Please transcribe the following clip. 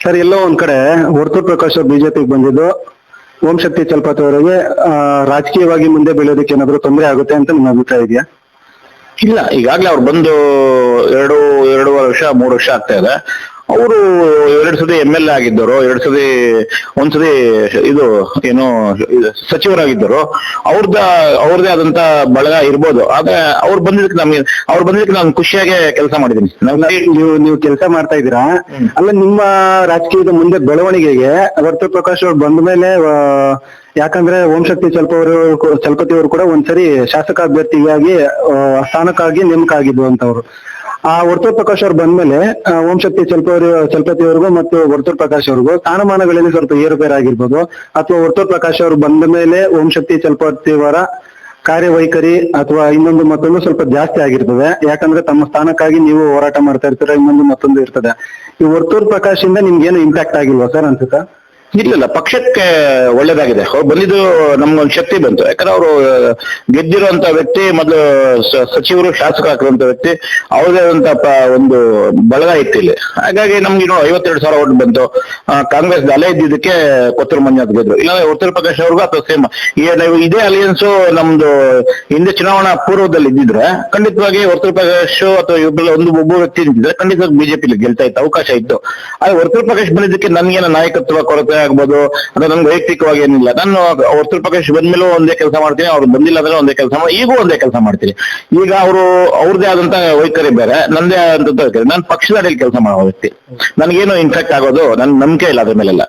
Sir ಎಲ್ಲೋ ಒಂದ್ ಕಡೆ ವರ್ತೂರ್ ಪ್ರಕಾಶ್ ಅವರು ಬಿಜೆಪಿಗೆ ಬಂದಿದ್ದು ಓಂ ಶಕ್ತಿ ಚಲಪತಿ ಅವರಿಗೆ ರಾಜಕೀಯವಾಗಿ ಮುಂದೆ ಬೆಳೆಯೋದಕ್ಕೆ ಏನಾದ್ರು ತೊಂದರೆ ಆಗುತ್ತೆ ಅಂತ ನಿಮ್ಮ ಅಭಿಪ್ರಾಯ ಇದೆಯಾ? ಇಲ್ಲ, ಈಗಾಗ್ಲೇ ಅವ್ರು ಬಂದು ಎರಡೂವರೆ ವರ್ಷ 3 ವರ್ಷ ಆಗ್ತಾ ಇದೆ. ಅವರು 2 ಸತಿ MLA ಆಗಿದ್ದರು, 2 ಸತಿ ಒಂದ್ಸತಿ ಇದು ಏನು ಸಚಿವರಾಗಿದ್ದರು. ಅವ್ರದೇ ಆದಂತ ಬಳಗ ಇರ್ಬೋದು. ಆದ್ರೆ ಅವ್ರು ಬಂದಿದ್ದಕ್ಕೆ ನಾನು ಖುಷಿಯಾಗಿ ಕೆಲಸ ಮಾಡಿದ್ದೀನಿ. ನೀವು ಕೆಲಸ ಮಾಡ್ತಾ ಇದ್ದೀರಾ? ಅಲ್ಲ, ನಿಮ್ಮ ರಾಜಕೀಯದ ಮುಂದೆ ಬೆಳವಣಿಗೆಗೆ ವರ್ತೂರ್ ಪ್ರಕಾಶ್ ಅವ್ರು ಬಂದ ಮೇಲೆ ಯಾಕಂದ್ರೆ ಓಂ ಶಕ್ತಿ ಚಲಪತಿ ಅವರು ಕೂಡ ಒಂದ್ಸರಿ ಶಾಸಕ ಅಭ್ಯರ್ಥಿಯಾಗಿ ಸ್ಥಾನಕ್ಕಾಗಿ ನೇಮಕ ಆಗಿದ್ದು ಅಂತವ್ರು. ಆ ವರ್ತೂರ್ ಪ್ರಕಾಶ್ ಅವ್ರು ಬಂದ್ಮೇಲೆ ಓಂ ಶಕ್ತಿ ಚಲಪತಿ ಅವ್ರಿಗೂ ಮತ್ತು ವರ್ತೂರ್ ಪ್ರಕಾಶ್ ಅವ್ರಿಗೂ ಸ್ಥಾನಮಾನಗಳಲ್ಲಿ ಸ್ವಲ್ಪ ಏರುಪೇರು ಆಗಿರ್ಬೋದು, ಅಥವಾ ವರ್ತೂರ್ ಪ್ರಕಾಶ್ ಅವರು ಬಂದ ಮೇಲೆ ಓಂ ಶಕ್ತಿ ಚಲಪತಿ ಅವರ ಕಾರ್ಯವೈಖರಿ ಅಥವಾ ಮತ್ತೊಂದು ಸ್ವಲ್ಪ ಜಾಸ್ತಿ ಆಗಿರ್ತದೆ. ಯಾಕಂದ್ರೆ ತಮ್ಮ ಸ್ಥಾನಕ್ಕಾಗಿ ನೀವು ಹೋರಾಟ ಮಾಡ್ತಾ ಇರ್ತೀರ, ಮತ್ತೊಂದು ಇರ್ತದೆ. ಈ ವರ್ತೂರ್ ಪ್ರಕಾಶ್ ಇಂದ ನಿಮ್ಗೇನು ಇಂಪ್ಯಾಕ್ಟ್ ಆಗಿಲ್ವಾ ಸರ್ ಅನ್ಸುತ್ತಾ? ಇಲ್ಲ, ಪಕ್ಷಕ್ಕೆ ಒಳ್ಳೇದಾಗಿದೆ. ಅವ್ರು ಬಂದಿದ್ದು ನಮ್ಗೊಂದು ಶಕ್ತಿ ಬಂತು. ಯಾಕಂದ್ರೆ ಅವರು ಗೆದ್ದಿರುವಂತ ವ್ಯಕ್ತಿ, ಮೊದಲು ಸಚಿವರು ಶಾಸಕ ಹಾಕಿರುವಂತ ವ್ಯಕ್ತಿ, ಅವ್ರದೇ ಆದಂತ ಒಂದು ಬಳಗ ಇತ್ತು ಇಲ್ಲಿ. ಹಾಗಾಗಿ ನಮ್ಗೆ 52,000 ಓಟ್ ಬಂತು. ಕಾಂಗ್ರೆಸ್ ಅಲೆ ಇದ್ದಿದ್ದಕ್ಕೆ ಕೊತ್ತೂರು ಮಂಜುನಾಥ್ ಗೆದ್ರು. ಇಲ್ಲಾಂದ್ರೆ ವರ್ತೂರ್ ಪ್ರಕಾಶ್ ಅವ್ರಿಗೂ ಅಥವಾ ಸೇಮ್ ಇದೇ ಅಲಿಯನ್ಸ್ ನಮ್ದು ಹಿಂದೆ ಚುನಾವಣಾ ಪೂರ್ವದಲ್ಲಿ ಇದ್ದಿದ್ರೆ ಖಂಡಿತವಾಗಿ ವರ್ತೂರ್ ಪ್ರಕಾಶ್ ಅಥವಾ ಇಬ್ಬರಲ್ಲಿ ಒಬ್ಬ ವ್ಯಕ್ತಿ ಇದ್ದಿದ್ರೆ ಖಂಡಿತವಾಗಿ ಬಿಜೆಪಿ ಗೆಲ್ತಾ ಇತ್ತು, ಅವಕಾಶ ಇತ್ತು. ಆದ್ರೆ ವರ್ತೂರ್ ಪ್ರಕಾಶ್ ಬಂದಿದ್ದಕ್ಕೆ ನನ್ಗೇನು ನಾಯಕತ್ವ ಕೊರತೆ ಆಗ್ಬೋದು, ಅದು ನನ್ಗೆ ವೈಯಕ್ತಿಕವಾಗಿ ಏನಿಲ್ಲ. ನಾನು ವರ್ತೂರ್ ಪ್ರಕಾಶ್ ಬಂದ್ಮೇಲೂ ಒಂದೇ ಕೆಲಸ ಮಾಡ್ತೀನಿ, ಅವ್ರು ಬಂದಿಲ್ಲ ಅಂದ್ರೆ ಒಂದೇ ಕೆಲಸ ಈಗೂ ಒಂದೇ ಕೆಲಸ ಮಾಡ್ತೀನಿ. ಈಗ ಅವ್ರದೇ ಆದಂತ ವೈಖರಿ ಬೇರೆ, ನಂದೇ ಆದಂತ ವೈಖರಿ. ನಾನು ಪಕ್ಷದ ಅಡಿಯಲ್ಲಿ ಕೆಲಸ ಮಾಡೋ ವ್ಯಕ್ತಿ, ನನ್ಗೇನು ಇನ್ಫೆಕ್ಟ್ ಆಗೋದು ನನ್ ನಂಬಿಕೆ ಇಲ್ಲ ಅದ್ರ ಮೇಲೆಲ್ಲ.